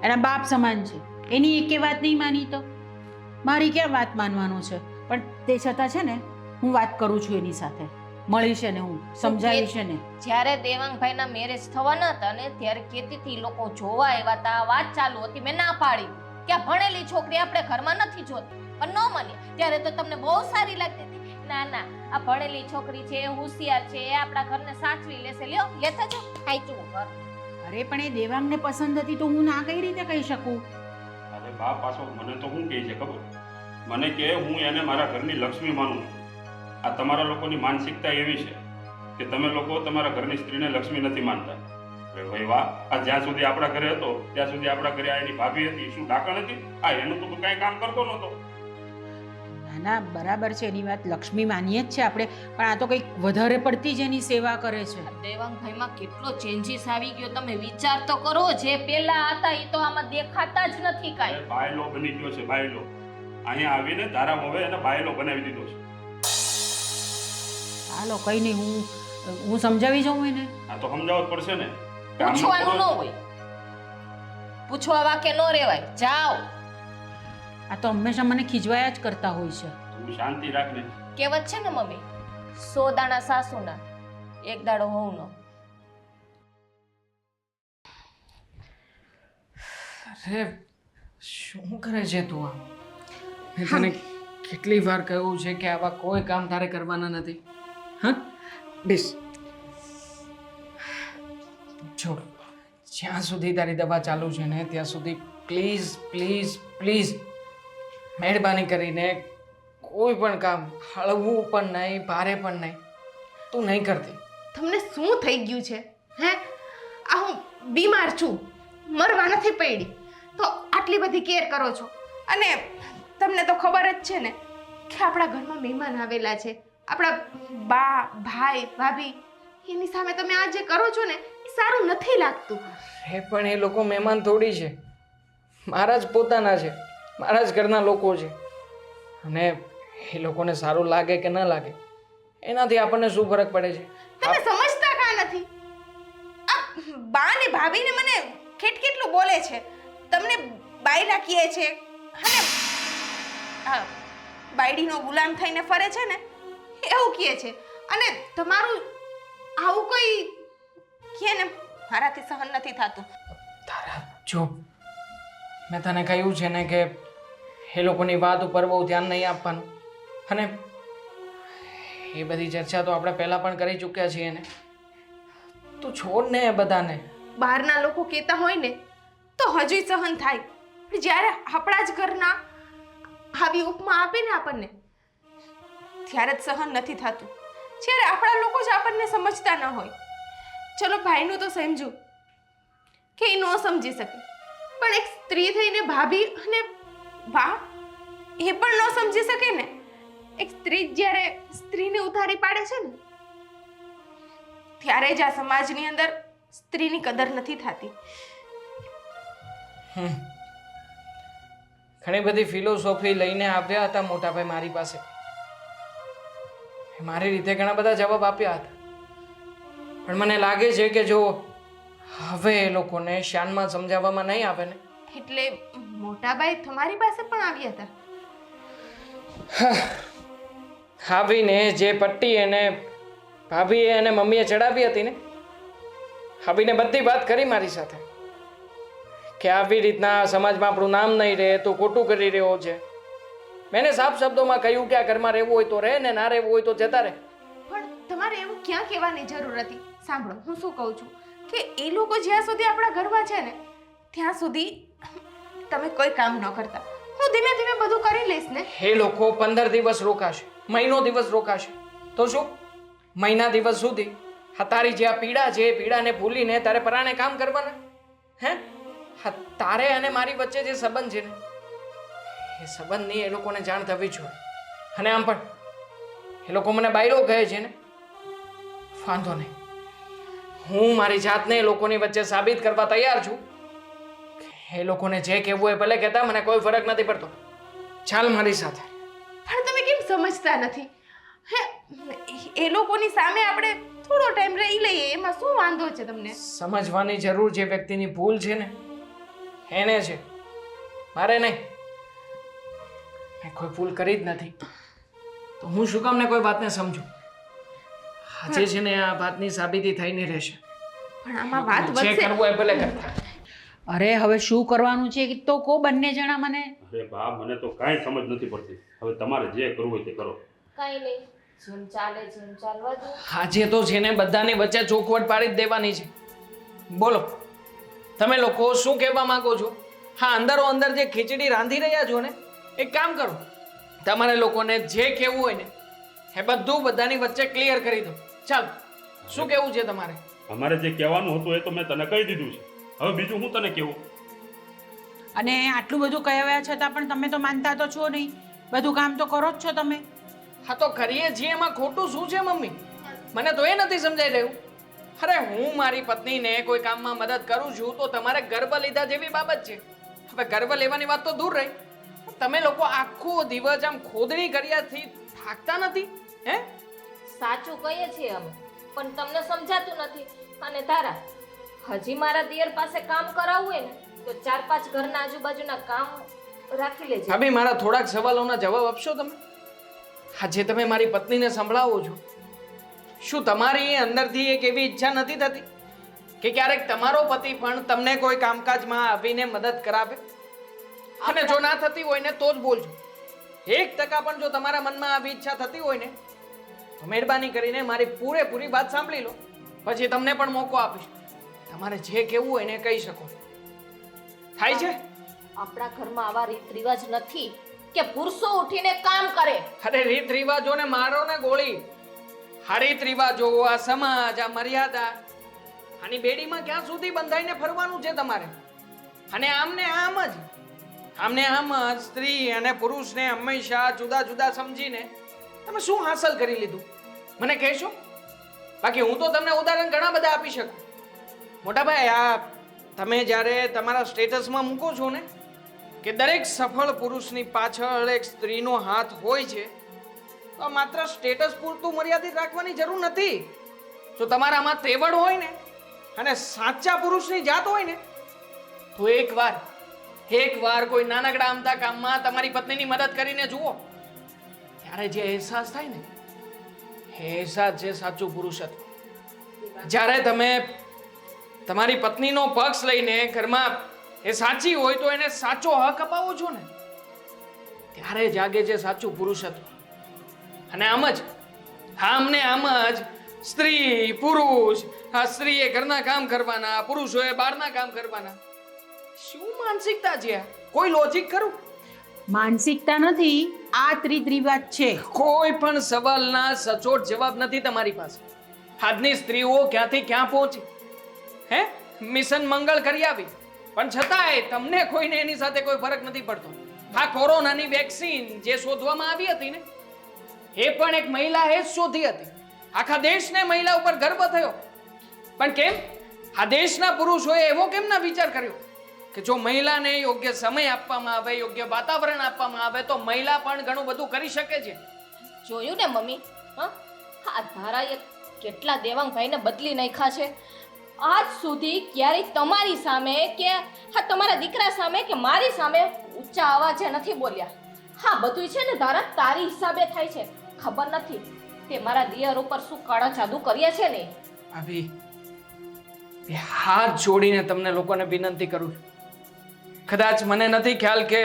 S1: એના બાપ સમાન છે, એની એકે વાત નહીં માની તો મારી ક્યાં વાત માનવાનું છે? પણ તે છતાં છે ને હું વાત કરું છું એની સાથે, મળી છે ને હું સમજાવી છે ને.
S2: જ્યારે દેવાંગભાઈના મેરેજ થવાના હતા ને ત્યારે કહેતી હતી લોકો જોવા આવ્યા હતા, વાત ચાલુ હતી, મેં ના પાડી કે આ ભણેલી છોકરી આપણે ઘરમાં નથી જોતી, પણ ન માની. ત્યારે તો તમને બહુ સારી લાગતી હતી. ના ના આ ભણેલી છોકરી છે, હોશિયાર છે, એ આપણા ઘરને સાચવી લેશે. લ્યો લેતા જાઓ ખાઈચું ઘર.
S1: અરે પણ એ દેવાંગને પસંદ હતી તો હું ના કઈ રીતે કહી શકું?
S3: અરે બા પાછો મને તો શું કહે છે ખબર? મને કે હું એને મારા ઘરની લક્ષ્મી માનું છું. આ તમારા લોકોની માનસિકતા એવી છે કે તમે લોકો તમારા ઘરની સ્ત્રીને લક્ષ્મી નથી માનતા. અરે ભાઈ વાહ, આ જ્યાં સુધી આપણા ઘરે હતો ત્યાં સુધી આપણા ઘરે આ એની ભાભી હતી, શું ઢાંકણ હતી? આ એનું તો કાંઈ કામ કરતો નહોતો.
S1: ના ના બરાબર છે, એની વાત લક્ષ્મી માનીએ જ છે આપણે, પણ આ તો કંઈક વધારે પડતી જ એની સેવા કરે છે.
S2: દેવાંગભાઈમાં કેટલો ચેન્જીસ આવી ગયો તમે વિચાર તો કરો. જે પહેલા હતા એ તો આમાં દેખાતા જ નથી કાંઈ.
S3: બાયલો બની ગયો છે, બાયલો. અહીંયા આવીને તારા મોવે એને બાયલો બનાવી દીધો છે.
S1: હાલો કઈ નહીં, હું સમજાવી જાઉં એને.
S3: આ તો સમજાવવું જ પડશે ને.
S2: પૂછવાનું ન હોય, પૂછવા વાકે ન રહેવાય. જાઓ.
S1: આ તો હંમેશા મને ખીજવાયા જ કરતા હોય છે.
S3: તું શાંતિ રાખ ને.
S2: કહેવત છે ને મમ્મી, 100 દાણા સાસુના, 1 દાડો વહુનો.
S4: અરે શું કરે છે તું? આ મેં તને કેટલી વાર કહ્યું છે કે આવા કોઈ કામ તારે કરવાના નથી. હા બેસ. છોડ, જ્યાં સુધી તારી દવા ચાલુ છે ને ત્યાં સુધી પ્લીઝ પ્લીઝ પ્લીઝ મહેરબાની કરીને કોઈ પણ કામ હળવું પણ નહીં, ભારે પણ નહીં, તું નહીં કરતી.
S5: તમને શું થઈ ગયું છે? હે આ હું બીમાર છું, મરવા નથી પડી તો આટલી બધી કેર કરો છો. અને તમને તો ખબર જ છે ને કે આપણા ઘરમાં મહેમાન આવેલા છે, આપણા બા ભાઈ ભાભી, એની સામે તમે આ જે કરો છો ને એ સારું નથી લાગતું.
S4: એ પણ એ લોકો મહેમાન થોડી છે, મારા જ પોતાના છે, મારા જ ઘરના લોકો છે. અને એ લોકોને સારું લાગે કે ન લાગે એનાથી આપણને શું ફરક પડે છે?
S5: તમે સમજતા કાં નથી? આ બા ને ભાભીને મને કેટલું બોલે છે, તમને બાયલા કહે છે અને આ બાયડીનો ગુલામ થઈને ફરે છે ને એવું કહે છે. અને તમારું આવું કોઈ કે ને મારાથી સહન નથી થતું.
S4: તારા જો મેં તને કહ્યું છે ને કે એ લોકોની વાત ઉપર બહુ ધ્યાન નહીં આપવાનું. અને એ બધી ચર્ચા તો આપણે પહેલાં પણ કરી ચૂક્યા છીએ ને. તું છોડ ને એ બધાને.
S5: બહારના લોકો કહેતા હોય ને તો હજુય સહન થાય, પણ જ્યારે આપણા જ ઘરના આવી ઉપમા આપે ને આપણને ત્યારે જ સહન નથી થતું. જ્યારે આપણા લોકો જ આપણને સમજતા ન હોય. ચલો ભાઈનું તો સમજુ કે એ ન સમજી શકે, પણ એક સ્ત્રી થઈને ભાભી અને બા એ પણ ન સમજી શકે ને. એક સ્ત્રી જ્યારે સ્ત્રીને ઉતારી પાડે છે ને ત્યારે જ આ સમાજની અંદર સ્ત્રીની કદર નથી થતી.
S4: ઘણી બધી ફિલોસોફી લઈને આવ્યા હતા મોટાભાઈ મારી પાસે. મારી રીતે ઘણા બધા જવાબ આપ્યા હતા, પણ મને લાગે છે કે જો હવે એ લોકોને શાનમાં સમજાવવામાં નહીં આવે ને.
S5: એટલે મોટાભાઈ તમારી પાસે પણ આવ્યા હતા?
S4: આવીને જે પટ્ટી એને ભાભીએ અને મમ્મીએ ચડાવી હતી ને, આવીને બધી વાત કરી મારી સાથે કે આવી રીતના સમાજમાં આપણું નામ નહીં રહે, તું ખોટું કરી રહ્યો છે. મેં સાફ શબ્દોમાં કહ્યું કે આ ઘરમાં રહેવું હોય તો રહે ને ના રહેવું હોય તો જતા રહે.
S5: પણ તમારે એવું ક્યાં કહેવાની જરૂર હતી? સાંભળો, હું શું કહું છું કે એ લોકો જ્યાં સુધી આપણા ઘરમાં છે ને ત્યાં સુધી તમે કોઈ કામ ન કરતા. હું ધીમે ધીમે બધું કરી લઈશ ને.
S4: એ લોકો 15 દિવસ રોકાશે, મહિનો દિવસ રોકાશે તો શું? મહિના દિવસ સુધી હા તારી જે આ પીડા છે એ પીડાને ભૂલીને તારે પરાણે કામ કરવાના. હે હા, તારે અને મારી વચ્ચે જે સંબંધ છે ને એ સંબંધની એ લોકોને જાણ થવી જોઈએ. અને આમ પણ એ લોકો મને બાયરો કહે છે ને, વાંધો નહીં, હું મારી જાતને એ લોકોની વચ્ચે સાબિત કરવા તૈયાર છું. એ લોકોને જે કહેવું એ ભલે કહેતા, મને કોઈ ફરક નથી પડતો. ચાલ મારી સાથે.
S5: પણ તમે કેમ સમજતા નથી? હે, એ લોકોની સામે આપણે થોડો ટાઈમ રહી લઈએ, એમાં શું વાંધો છે તમને?
S4: સમજવાની જરૂર જે વ્યક્તિની ભૂલ છે ને એને છે, મારે નહીં. મેં કોઈ ભૂલ કરી જ નથી તો હું શું કામ ને કોઈ વાતને સમજુ? આજે છે ને આ વાતની સાબિતી થઈને રહેશે.
S5: પણ આમાં વાત
S4: જે
S5: વધશે.
S4: કરવું એ ભલે કરતા.
S1: અરે હવે શું કરવાનું છે તો કો બંને જણા મને.
S3: અરે બા, મને તો કાંઈ સમજ નથી પડતી. હવે તમારે જે કરવું હોય તે કરો.
S2: કાંઈ નહીં, જેમ ચાલે જેમ ચાલવા દો.
S4: આજે તો છે ને બધાની વચ્ચે ચોખવટ પાડી જ દેવાની છે. બોલો તમે લોકો શું કહેવા માંગો છો? હા, અંદરો અંદર જે ખીચડી રાંધી રહ્યા છો ને, એક કામ કરો, તમારે લોકોને જે કહેવું હોય ને એ બધું બધાની વચ્ચે ક્લિયર કરી દો. ચાલ, શું કહેવું છે તમારે?
S3: અમારે જે કહેવાનું હતું એ તો મેં તને કહી દીધું છે. હવે બીજું હું તને કહેવું?
S1: અને આટલું બધું કહેવાયા છતાં પણ તમે તો માનતા તો છો નહીં. બધું કામ તો કરો જ છો તમે.
S4: હા તો કરીએ છીએ, એમાં ખોટું શું છે મમ્મી? મને તો એ નથી સમજાઈ રહ્યું. અરે હું મારી પત્નીને કોઈ કામમાં મદદ કરું છું તો તમારે ગર્વ લીધા જેવી બાબત છે. હવે ગર્વ લેવાની વાત તો દૂર રહી, તમે લોકો આખો દિવસ આમ ખોદણી કર્યાથી થાકતા નથી? હે,
S2: સાચું કહીએ છીએ અમે, પણ તમને સમજાતું નથી. અને તારા હજી મારા દિયર પાસે કામ કરાવવું હોય ને તો 4-5 ઘરના આજુબાજુના કામ રાખી લેજે.
S4: ભાભી મારા થોડાક સવાલોના જવાબ આપશો તમે? આજે તમે મારી પત્નીને સંભળાવો છો, શું તમારી અંદરથી એક એવી ઈચ્છા નથી થતી કે ક્યારેક તમારો પતિ પણ તમને કોઈ કામકાજમાં આવીને મદદ કરાવે? અને જો ના થતી હોય ને તો જ બોલજો. 1% પણ જો તમારા મનમાં આવી ઈચ્છા થતી હોય ને તો મહેરબાની કરીને મારી પૂરેપૂરી વાત સાંભળી લો, પછી તમને પણ મોકો આપીશ. તમારે જે કહેવું હોય ને કહી શકો. થાય છે?
S2: આપણા ઘરમાં આવા રીત રિવાજ નથી કે પુરુષો ઉઠીને કામ કરે.
S4: અરે રીત રિવાજોને મારો ને ગોળી. આ રીત રિવાજો, આ સમાજ, આ મર્યાદા, આની બેડીમાં ક્યાં સુધી બંધાઈને ફરવાનું છે તમારે? અને આમને આમ જ સ્ત્રી અને પુરુષને હંમેશા જુદા જુદા સમજીને તમે શું હાંસલ કરી લીધું મને કહેશો? બાકી હું તો તમને ઉદાહરણ ઘણા બધા આપી શકું. મોટાભાઈ, આ તમે જ્યારે તમારા સ્ટેટસમાં મૂકો છો ને કે દરેક સફળ પુરુષની પાછળ એક સ્ત્રીનો હાથ હોય છે, તો માત્ર સ્ટેટસ પૂરતું મર્યાદિત રાખવાની જરૂર નથી. જો તમારામાં તેવડ હોય ને અને સાચા પુરુષની જાત હોય ને તો એકવાર કોઈ નાનકડા અમથા કામમાં તમારી પત્નીની મદદ કરીને જુઓ, ત્યારે જે અહેસાસ થાય ને એ છે સાચું પુરુષત્વ. જ્યારે તમે તમારી પત્નીનો પક્ષ લઈને ઘરમાં એ સાચી હોય તો એને સાચો હક અપાવો છો ને, ત્યારે જાગે છે સાચું પુરુષત્વ. અને આમ જ સ્ત્રી પુરુષ, સ્ત્રીએ ઘરના કામ કરવાના, પુરુષોએ બહારના કામ કરવાના. શું માનસિકતા છે આ? કોઈ લોજિક ખરું?
S1: માનસિકતા નથી, આ રીત રિવાજ છે.
S4: કોઈ પણ સવાલના સચોટ જવાબ નથી તમારી પાસે. આજની સ્ત્રીઓ ક્યાંથી ક્યાં પહોંચી, હે મિશન મંગળ કરી આવી, પણ છતાંય તમને કોઈને એની સાથે કોઈ ફરક નથી પડતો. આ કોરોનાની વેક્સિન જે શોધવામાં આવી હતી ને, એ પણ એક મહિલાએ જ શોધી હતી. આખા દેશને મહિલા ઉપર ગર્વ થયો. પણ કેમ? આ દેશના પુરુષોએ એવો કેમ ના વિચાર કર્યો કે જો મહિલાને યોગ્ય સમય આપવામાં આવે, યોગ્ય વાતાવરણ આપવામાં આવે તો મહિલા પણ ઘણું બધું કરી શકે છે.
S2: જોયું ને મમ્મી, હા આ ધારાએ કેટલા દેવાંગભાઈને બદલી નાખ્યા છે. આજ સુધી ક્યારેય તમારી સામે કે તમારા દીકરા સામે કે મારી સામે ઊંચા અવાજે નથી બોલ્યા. હા બધું છે ને ધારા તારી હિસાબે થાય છે. ખબર નથી તે મારા દિયર ઉપર શું કાળા જાદુ કર્યા છે ને.
S4: ભાભી, એ હાથ જોડીને તમને લોકોને વિનંતી કરું છું. કદાચ મને નથી ખ્યાલ કે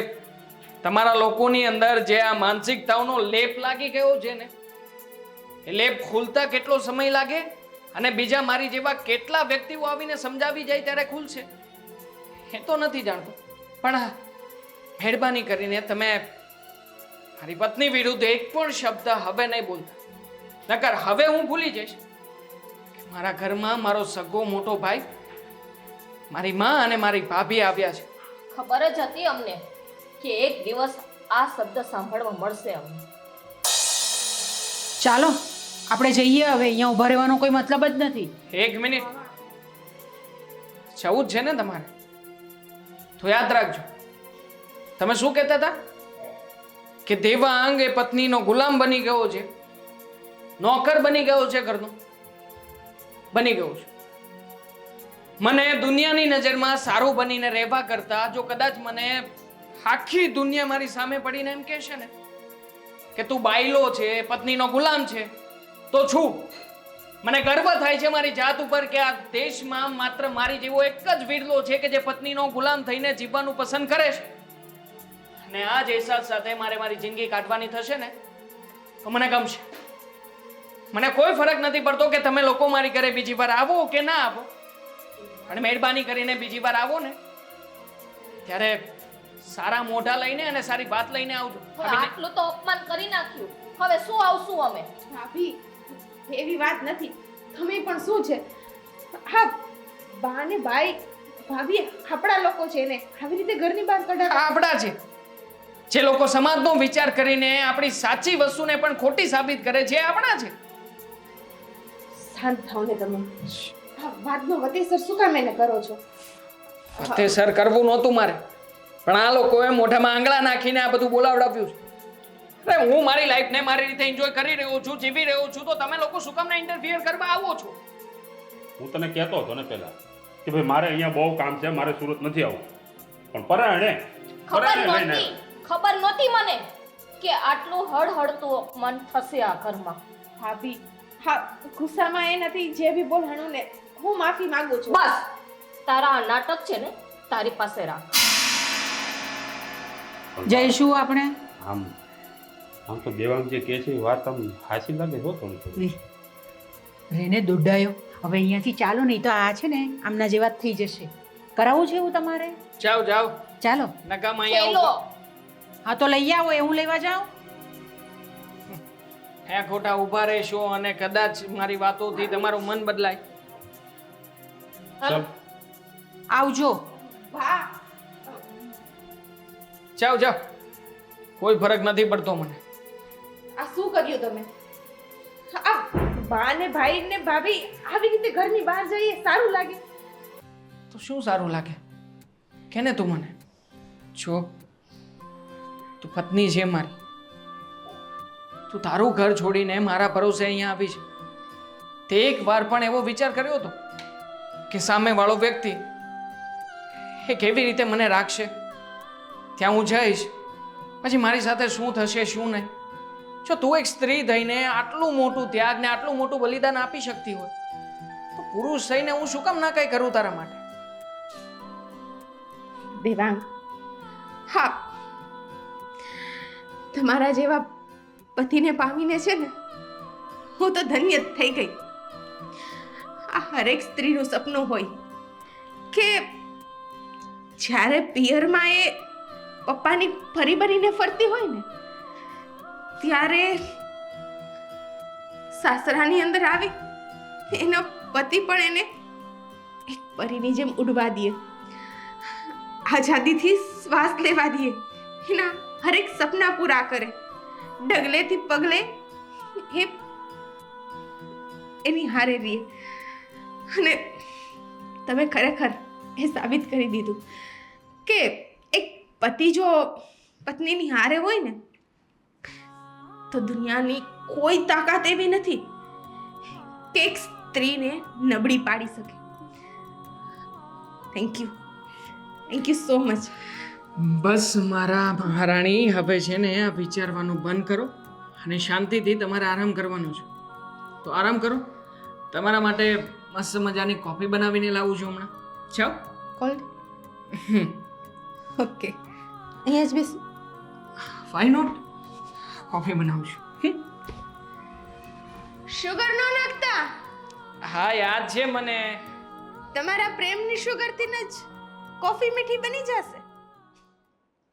S4: તમારા લોકોની અંદર જે આ માનસિકતાઓનો લેપ લાગી ગયો છે ને, એ લેપ ખુલતા કેટલો સમય લાગે અને બીજા મારી જેવા કેટલા વ્યક્તિઓ આવીને સમજાવી જાય ત્યારે ખુલશે એ તો નથી જાણતો. પણ મહેરબાની કરીને તમે મારી પત્ની વિરુદ્ધ એક પણ શબ્દ હવે નહીં બોલતા. નકર હવે હું ભૂલી જઈશ કે મારા ઘરમાં મારો સગો મોટો ભાઈ, મારી માં અને મારી ભાભી આવ્યા છે.
S2: ખબર જ હતી અમને કે એક દિવસ આ શબ્દ સાંભળવા મળશે અમને.
S1: ચાલો આપણે જઈએ હવે, અહીંયા ઊભા રહેવાનો કોઈ મતલબ જ નથી.
S4: એક મિનિટ, જવું જ છે ને તમારે તો યાદ રાખજો. તમે શું કહેતા હતા કે દેવાંગ એ પત્નીનો ગુલામ બની ગયો છે, નોકર બની ગયો છે, ઘરનો બની ગયો છે. મને દુનિયાની નજરમાં સારું બનીને રહેવા કરતા જો કદાચ મને આખી દુનિયા મારી સામે પડીને એમ કહેશે ને કે તું બાયલો છે, પત્નીનો ગુલામ છે, તો છું. મને ગર્વ થાય છે મારી જાત ઉપર કે આ દેશમાં માત્ર મારી જેવો એક જ વીરલો છે કે જે પત્નીનો ગુલામ થઈને જીવવાનું પસંદ કરે છે. અને આ જ અહેસાસ સાથે મારે મારી જિંદગી કાઢવાની થશે ને તો મને ગમશે. મને કોઈ ફરક નથી પડતો કે તમે લોકો મારી ઘરે બીજી વાર આવો કે ના આવો, પણ મહેરબાની કરીને બીજી વાર આવો ને ત્યારે સારા મોઢા લઈને અને સારી વાત લઈને આવજો.
S2: આટલું તો અપમાન કરી નાખ્યું, હવે શું આવશું અમે?
S5: ભાભી એવી વાત નથી. તમે પણ શું છે, હા બા ને ભાઈ ભાભી આપણા લોકો છે ને આવી રીતે ઘરની બહાર કઢાવે.
S4: આપણા છે જે લોકો સમાજનો વિચાર કરીને આપણી સાચી વસ્તુને પણ ખોટી સાબિત કરે છે, આપણા છે.
S5: શાંત થાઓ ને તમે. આ વાતનો વતેસર શું કામ એને કરો છો?
S4: વતેસર કરવું નહોતું મારે, પણ આ લોકોએ મોઢામાં આંગળા નાખીને આ બધું બોલાવડાવ્યું છે. અરે હું મારી લાઈફને મારી રીતે એન્જોય કરી રહ્યો છું, જીવી રહ્યો છું, તો તમે લોકો શું કામ ઇન્ટરફિયર કરવા આવો છો?
S3: હું તને કહેતો હતો ને પહેલા કે ભાઈ મારે અહીંયા બહુ કામ છે, મારે સુરત નથી આવવું, પણ પરાણે
S2: ખબર નહોતી મને કે આટલું હળહળતું અપમાન થશે આ ઘરમાં.
S5: ભાભી હા ગુસ્સામાં એ નથી, જે બી બોલાણું ને હું માફી માંગુ છું.
S2: બસ તારા આ નાટક છે ને તારી પાસે રાખ.
S1: જઈશું આપણે.
S3: આમ તો દેવાંગ જે કહે છે એ વાત આમ હાસી લાગે હો થોડી.
S1: રેને દોડાયો. હવે અહીંયાથી ચાલો, નહીં તો આ છે ને આમના જેવા જ થઈ જશે. કરાવવું છે એવું તમારે?
S4: જાઓ જાઓ,
S1: ચાલો.
S4: નકામાં
S2: ખેલો.
S4: અહીંયા
S1: હા તો લઈ આવો, એવું લેવા જાઓ.
S4: હે ખોટા ઊભા રહેશો અને કદાચ મારી વાતોથી તમારું મન બદલાય.
S3: ચાલ
S1: આવજો.
S5: વાહ
S4: જાઓ જાઓ, કોઈ ફરક નથી પડતો મને.
S5: આ શું કર્યું તમે? આ બા ને ભાઈ ને ભાભી આવી રીતે ઘરની બહાર જઈએ સારું લાગે?
S4: તો શું સારું લાગે કે ને તું મને જો તું પત્ની છે મારી, તું તારું ઘર છોડીને મારા ભરોસે અહીંયા આવી છે. તે એક વાર પણ એવો વિચાર કર્યો હતો કે સામેવાળો વ્યક્તિ એ કેવી રીતે મને રાખશે, ત્યાં હું જઈશ પછી મારી સાથે શું થશે શું નહીં? જો તું એક સ્ત્રી થઈને આટલું મોટું ત્યાગ ને આટલું મોટું બલિદાન આપી શકતી હોય તો પુરુષ થઈને હું શું કામ ના કંઈ કરું તારા માટે?
S5: દેવાંગ, હા, તમારા જેવા પતિને પામીને છે ને હું તો ધન્ય જ થઈ ગઈ. આ હરેક સ્ત્રીનું સપનું હોય કે જ્યારે પિયરમાં એ પપ્પાની ફરી ભરીને ફરતી હોય ને ત્યારે સાસરાની અંદર આવી એનો પતિ પણ એને એક પરીની જેમ ઉડવા દે, આઝાદીથી શ્વાસ લેવા દે, એના હરેક સપના પૂરા કરે, ડગલેથી પગલે એ એની હારે રહે. અને તમે ખરેખર એ સાબિત કરી દીધું કે એક પતિ જો પત્નીની હારે હોય ને તો દુનિયાની કોઈ તાકાત એવી નથી કે એક સ્ત્રીને નબળી પાડી શકે. Thank you so much.
S4: બસ મારા મહારાણી, હવે છે ને આ વિચારવાનું બંધ કરો અને શાંતિથી તમારે આરામ કરવાનો છે. તો આરામ કરો. તમારા માટે મસ્ત મજાની કોફી બનાવીને લાવું છું હમણાં. ચાલ.
S5: કોલ્ડ? ઓકે, અહીંયા જ બેસ.
S4: Why not? કોફી બનાવું છું.
S5: શુગર નો નાખતા.
S4: હા યાદ છે મને.
S5: તમારા પ્રેમની શુગરથી જ કોફી મીઠી બની જશે.